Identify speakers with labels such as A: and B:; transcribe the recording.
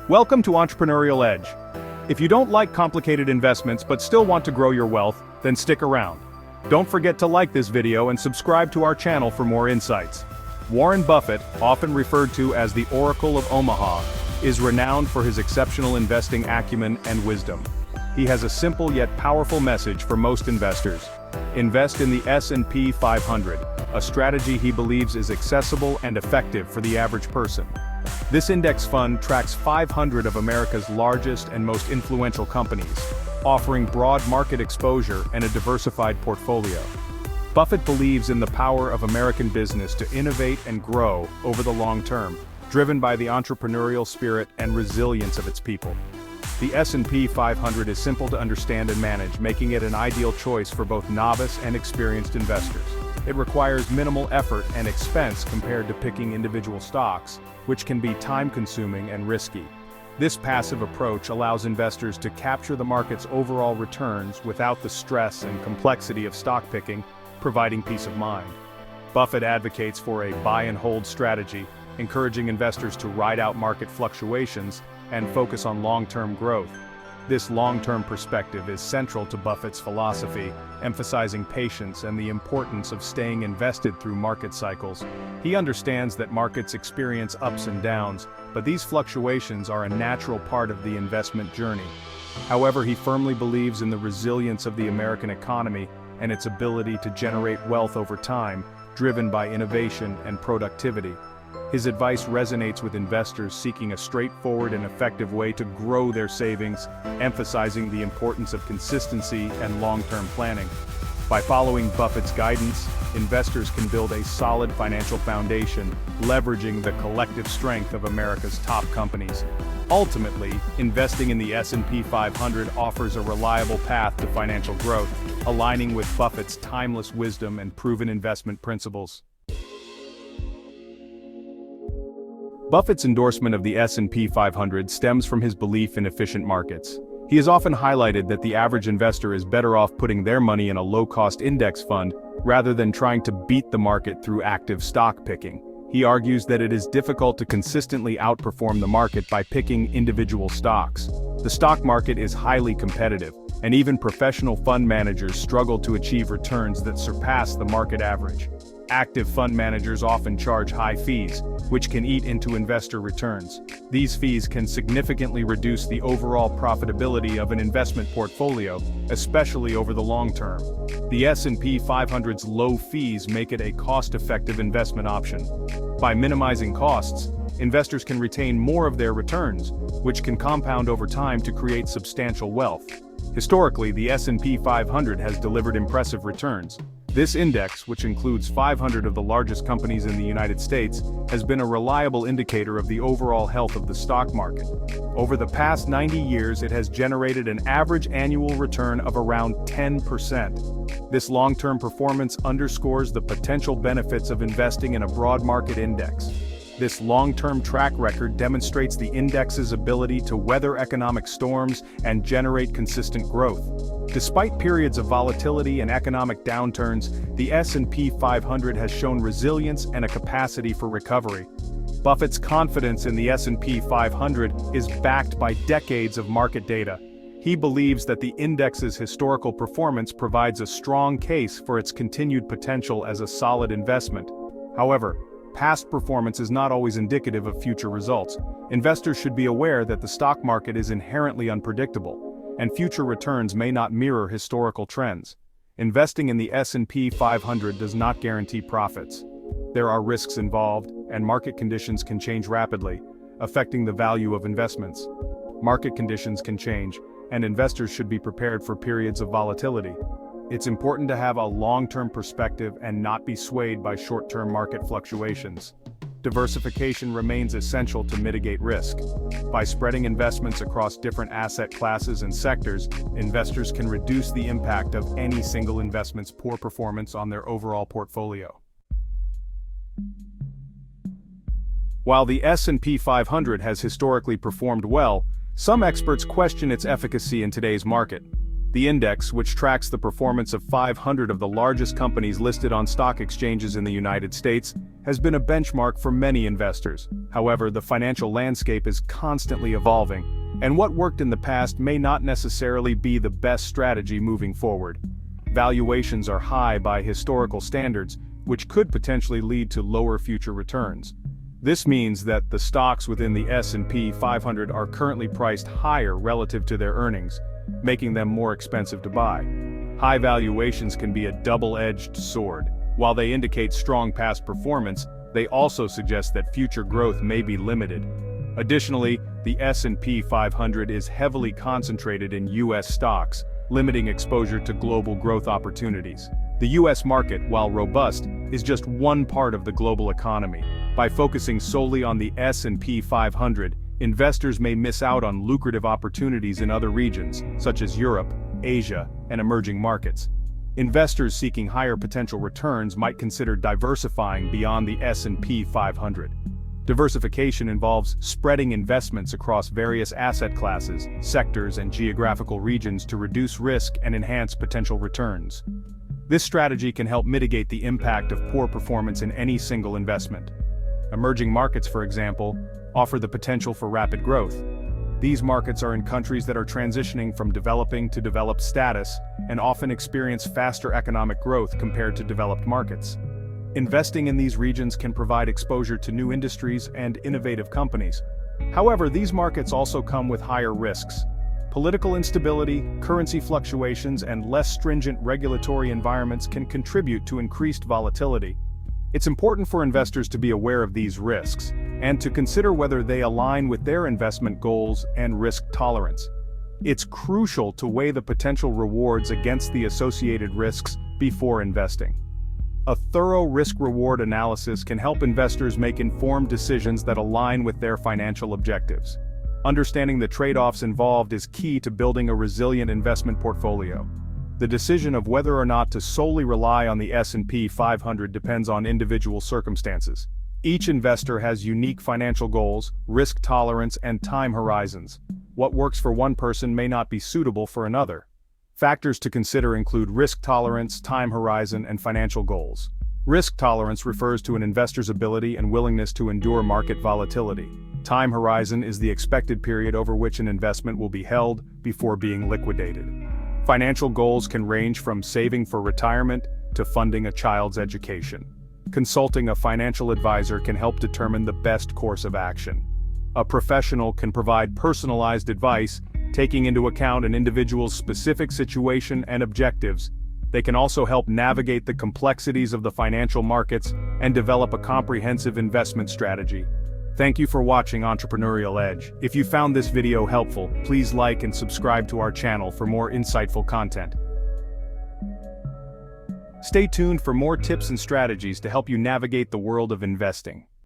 A: Welcome to Entrepreneurial Edge. If you don't like complicated investments but still want to grow your wealth, then stick around. Don't forget to like this video and subscribe to our channel for more insights. Warren Buffett, often referred to as the Oracle of Omaha, is renowned for his exceptional investing acumen and wisdom. He has a simple yet powerful message for most investors. Invest in the S&P 500, a strategy he believes is accessible and effective for the average person. This index fund tracks 500 of America's largest and most influential companies, offering broad market exposure and a diversified portfolio. Buffett believes in the power of American business to innovate and grow over the long term, driven by the entrepreneurial spirit and resilience of its people. The S&P 500 is simple to understand and manage, making it an ideal choice for both novice and experienced investors. It requires minimal effort and expense compared to picking individual stocks, which can be time-consuming and risky. This passive approach allows investors to capture the market's overall returns without the stress and complexity of stock picking, providing peace of mind. Buffett advocates for a buy-and-hold strategy, encouraging investors to ride out market fluctuations and focus on long-term growth. This long-term perspective is central to Buffett's philosophy, emphasizing patience and the importance of staying invested through market cycles. He understands that markets experience ups and downs, but these fluctuations are a natural part of the investment journey. However, he firmly believes in the resilience of the American economy and its ability to generate wealth over time, driven by innovation and productivity. His advice resonates with investors seeking a straightforward and effective way to grow their savings, emphasizing the importance of consistency and long-term planning. By following Buffett's guidance, investors can build a solid financial foundation, leveraging the collective strength of America's top companies. Ultimately, investing in the S&P 500 offers a reliable path to financial growth, aligning with Buffett's timeless wisdom and proven investment principles. Buffett's endorsement of the S&P 500 stems from his belief in efficient markets. He has often highlighted that the average investor is better off putting their money in a low-cost index fund rather than trying to beat the market through active stock picking. He argues that it is difficult to consistently outperform the market by picking individual stocks. The stock market is highly competitive, and even professional fund managers struggle to achieve returns that surpass the market average. Active fund managers often charge high fees, which can eat into investor returns. These fees can significantly reduce the overall profitability of an investment portfolio, especially over the long term. The S&P 500's low fees make it a cost-effective investment option. By minimizing costs, investors can retain more of their returns, which can compound over time to create substantial wealth. Historically, the S&P 500 has delivered impressive returns. This index, which includes 500 of the largest companies in the United States, has been a reliable indicator of the overall health of the stock market. Over the past 90 years, it has generated an average annual return of around 10%. This long-term performance underscores the potential benefits of investing in a broad market index. This long-term track record demonstrates the index's ability to weather economic storms and generate consistent growth. Despite periods of volatility and economic downturns, the S&P 500 has shown resilience and a capacity for recovery. Buffett's confidence in the S&P 500 is backed by decades of market data. He believes that the index's historical performance provides a strong case for its continued potential as a solid investment. However, past performance is not always indicative of future results. Investors should be aware that the stock market is inherently unpredictable, and future returns may not mirror historical trends. Investing in the S&P 500 does not guarantee profits. There are risks involved, and market conditions can change rapidly, affecting the value of investments. Market conditions can change, and investors should be prepared for periods of volatility. It's important to have a long-term perspective and not be swayed by short-term market fluctuations. Diversification remains essential to mitigate risk. By spreading investments across different asset classes and sectors, investors can reduce the impact of any single investment's poor performance on their overall portfolio. While the S&P 500 has historically performed well, some experts question its efficacy in today's market. The index, which tracks the performance of 500 of the largest companies listed on stock exchanges in the United States, has been a benchmark for many investors. However, the financial landscape is constantly evolving, and what worked in the past may not necessarily be the best strategy moving forward. Valuations are high by historical standards, which could potentially lead to lower future returns. This means that the stocks within the S&P 500 are currently priced higher relative to their earnings, making them more expensive to buy. High valuations can be a double-edged sword. While they indicate strong past performance, they also suggest that future growth may be limited. Additionally, the S&P 500 is heavily concentrated in U.S. stocks, limiting exposure to global growth opportunities. The U.S. market, while robust, is just one part of the global economy. By focusing solely on the S&P 500, investors may miss out on lucrative opportunities in other regions, such as Europe, Asia, and emerging markets. Investors seeking higher potential returns might consider diversifying beyond the S&P 500. Diversification involves spreading investments across various asset classes, sectors, and geographical regions to reduce risk and enhance potential returns. This strategy can help mitigate the impact of poor performance in any single investment. Emerging markets, for example, offer the potential for rapid growth. These markets are in countries that are transitioning from developing to developed status and often experience faster economic growth compared to developed markets. Investing in these regions can provide exposure to new industries and innovative companies. However, these markets also come with higher risks. Political instability, currency fluctuations, and less stringent regulatory environments can contribute to increased volatility. It's important for investors to be aware of these risks and to consider whether they align with their investment goals and risk tolerance. It's crucial to weigh the potential rewards against the associated risks before investing. A thorough risk-reward analysis can help investors make informed decisions that align with their financial objectives. Understanding the trade-offs involved is key to building a resilient investment portfolio. The decision of whether or not to solely rely on the S&P 500 depends on individual circumstances. Each investor has unique financial goals, risk tolerance, and time horizons. What works for one person may not be suitable for another. Factors to consider include risk tolerance, time horizon, and financial goals. Risk tolerance refers to an investor's ability and willingness to endure market volatility. Time horizon is the expected period over which an investment will be held before being liquidated. Financial goals can range from saving for retirement to funding a child's education. Consulting a financial advisor can help determine the best course of action. A professional can provide personalized advice, taking into account an individual's specific situation and objectives. They can also help navigate the complexities of the financial markets and develop a comprehensive investment strategy. Thank you for watching Entrepreneurial Edge. If you found this video helpful, please like and subscribe to our channel for more insightful content. Stay tuned for more tips and strategies to help you navigate the world of investing.